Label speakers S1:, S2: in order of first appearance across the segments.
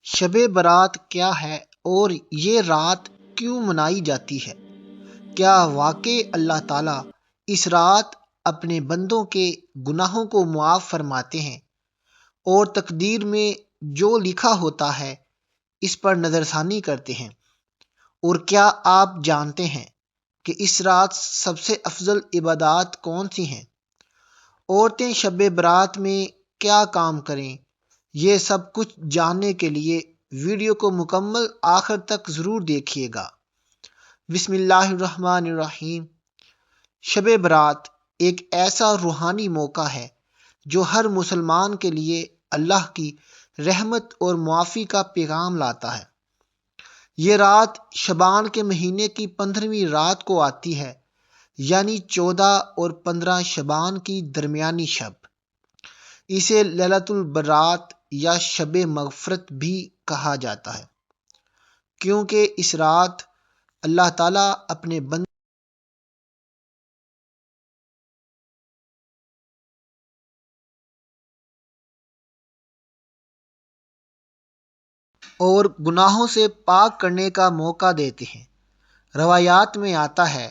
S1: شب برات کیا ہے اور یہ رات کیوں منائی جاتی ہے؟ کیا واقعی اللہ تعالیٰ اس رات اپنے بندوں کے گناہوں کو معاف فرماتے ہیں اور تقدیر میں جو لکھا ہوتا ہے اس پر نظر ثانی کرتے ہیں؟ اور کیا آپ جانتے ہیں کہ اس رات سب سے افضل عبادات کون سی ہیں؟ عورتیں شب برات میں کیا کام کریں؟ یہ سب کچھ جاننے کے لیے ویڈیو کو مکمل آخر تک ضرور دیکھیے گا۔ بسم اللہ الرحمن الرحیم۔ شب برات ایک ایسا روحانی موقع ہے جو ہر مسلمان کے لیے اللہ کی رحمت اور معافی کا پیغام لاتا ہے۔ یہ رات شعبان کے مہینے کی 15ویں رات کو آتی ہے، یعنی 14 اور 15 شعبان کی درمیانی شب۔ اسے لیلۃ البرات یا شب مغفرت بھی کہا جاتا ہے، کیونکہ اس رات اللہ تعالیٰ اپنے بندوں اور گناہوں سے پاک کرنے کا موقع دیتے ہیں۔ روایات میں آتا ہے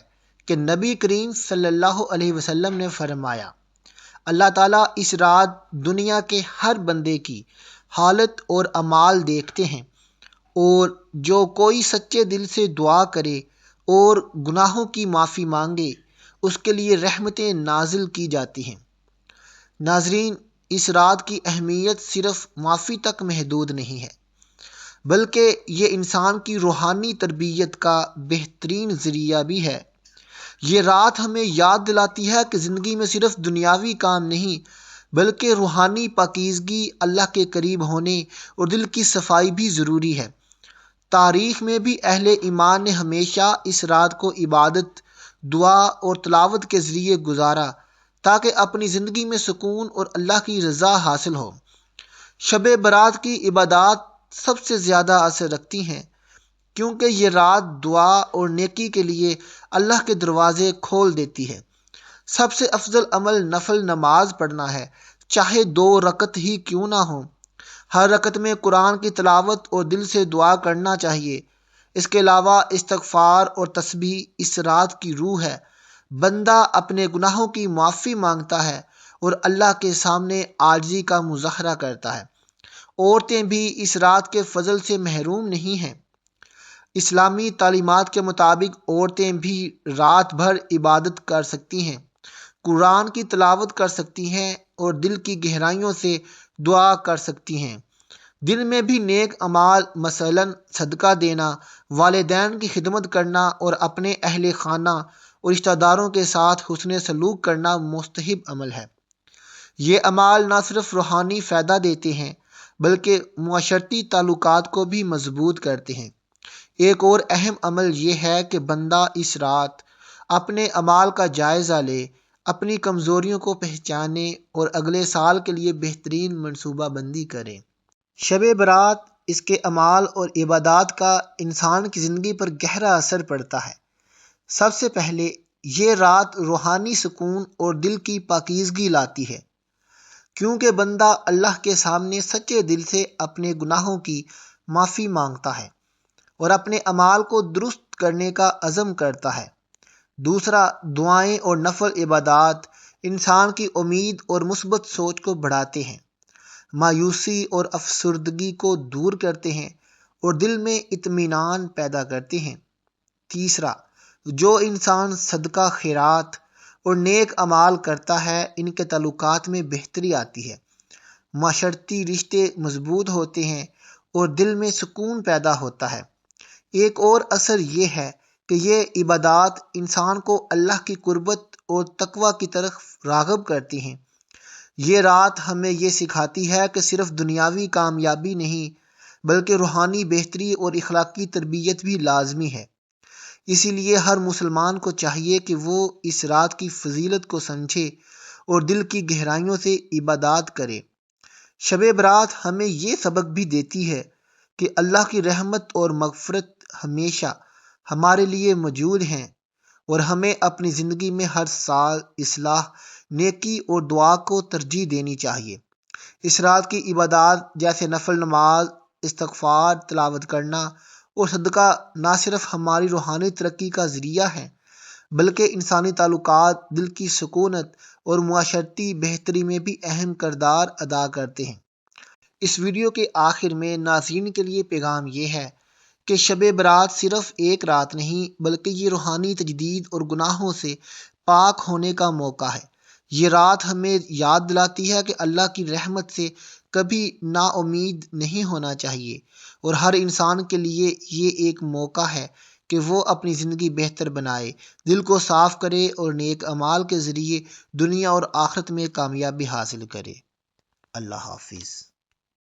S1: کہ نبی کریم صلی اللہ علیہ وسلم نے فرمایا، اللہ تعالیٰ اس رات دنیا کے ہر بندے کی حالت اور اعمال دیکھتے ہیں، اور جو کوئی سچے دل سے دعا کرے اور گناہوں کی معافی مانگے اس کے لیے رحمتیں نازل کی جاتی ہیں۔ ناظرین، اس رات کی اہمیت صرف معافی تک محدود نہیں ہے، بلکہ یہ انسان کی روحانی تربیت کا بہترین ذریعہ بھی ہے۔ یہ رات ہمیں یاد دلاتی ہے کہ زندگی میں صرف دنیاوی کام نہیں بلکہ روحانی پاکیزگی، اللہ کے قریب ہونے اور دل کی صفائی بھی ضروری ہے۔ تاریخ میں بھی اہل ایمان نے ہمیشہ اس رات کو عبادت، دعا اور تلاوت کے ذریعے گزارا تاکہ اپنی زندگی میں سکون اور اللہ کی رضا حاصل ہو۔ شب برات کی عبادات سب سے زیادہ اثر رکھتی ہیں، کیونکہ یہ رات دعا اور نیکی کے لیے اللہ کے دروازے کھول دیتی ہے۔ سب سے افضل عمل نفل نماز پڑھنا ہے، چاہے 2 رکعت ہی کیوں نہ ہو۔ ہر رکعت میں قرآن کی تلاوت اور دل سے دعا کرنا چاہیے۔ اس کے علاوہ استغفار اور تسبیح اس رات کی روح ہے۔ بندہ اپنے گناہوں کی معافی مانگتا ہے اور اللہ کے سامنے عاجزی کا مظاہرہ کرتا ہے۔ عورتیں بھی اس رات کے فضل سے محروم نہیں ہیں۔ اسلامی تعلیمات کے مطابق عورتیں بھی رات بھر عبادت کر سکتی ہیں، قرآن کی تلاوت کر سکتی ہیں اور دل کی گہرائیوں سے دعا کر سکتی ہیں۔ دن میں بھی نیک اعمال مثلاً صدقہ دینا، والدین کی خدمت کرنا اور اپنے اہل خانہ اور رشتہ داروں کے ساتھ حسن سلوک کرنا مستحب عمل ہے۔ یہ اعمال نہ صرف روحانی فائدہ دیتے ہیں بلکہ معاشرتی تعلقات کو بھی مضبوط کرتے ہیں۔ ایک اور اہم عمل یہ ہے کہ بندہ اس رات اپنے اعمال کا جائزہ لے، اپنی کمزوریوں کو پہچانے اور اگلے سال کے لیے بہترین منصوبہ بندی کرے۔ شب برات، اس کے اعمال اور عبادات کا انسان کی زندگی پر گہرا اثر پڑتا ہے۔ سب سے پہلے یہ رات روحانی سکون اور دل کی پاکیزگی لاتی ہے، کیونکہ بندہ اللہ کے سامنے سچے دل سے اپنے گناہوں کی معافی مانگتا ہے اور اپنے اعمال کو درست کرنے کا عزم کرتا ہے۔ دوسرا، دعائیں اور نفل عبادات انسان کی امید اور مثبت سوچ کو بڑھاتے ہیں، مایوسی اور افسردگی کو دور کرتے ہیں اور دل میں اطمینان پیدا کرتے ہیں۔ تیسرا، جو انسان صدقہ خیرات اور نیک اعمال کرتا ہے ان کے تعلقات میں بہتری آتی ہے، معاشرتی رشتے مضبوط ہوتے ہیں اور دل میں سکون پیدا ہوتا ہے۔ ایک اور اثر یہ ہے کہ یہ عبادات انسان کو اللہ کی قربت اور تقوی کی طرف راغب کرتی ہیں۔ یہ رات ہمیں یہ سکھاتی ہے کہ صرف دنیاوی کامیابی نہیں بلکہ روحانی بہتری اور اخلاقی تربیت بھی لازمی ہے۔ اسی لیے ہر مسلمان کو چاہیے کہ وہ اس رات کی فضیلت کو سمجھے اور دل کی گہرائیوں سے عبادات کرے۔ شب برات ہمیں یہ سبق بھی دیتی ہے کہ اللہ کی رحمت اور مغفرت ہمیشہ ہمارے لیے موجود ہیں اور ہمیں اپنی زندگی میں ہر سال اصلاح، نیکی اور دعا کو ترجیح دینی چاہیے۔ اس رات کی عبادات جیسے نفل نماز، استغفار، تلاوت کرنا اور صدقہ نہ صرف ہماری روحانی ترقی کا ذریعہ ہے بلکہ انسانی تعلقات، دل کی سکونت اور معاشرتی بہتری میں بھی اہم کردار ادا کرتے ہیں۔ اس ویڈیو کے آخر میں ناظرین کے لیے پیغام یہ ہے کہ شب برات صرف ایک رات نہیں بلکہ یہ روحانی تجدید اور گناہوں سے پاک ہونے کا موقع ہے۔ یہ رات ہمیں یاد دلاتی ہے کہ اللہ کی رحمت سے کبھی نا امید نہیں ہونا چاہیے، اور ہر انسان کے لیے یہ ایک موقع ہے کہ وہ اپنی زندگی بہتر بنائے، دل کو صاف کرے اور نیک اعمال کے ذریعے دنیا اور آخرت میں کامیابی حاصل کرے۔ اللہ حافظ۔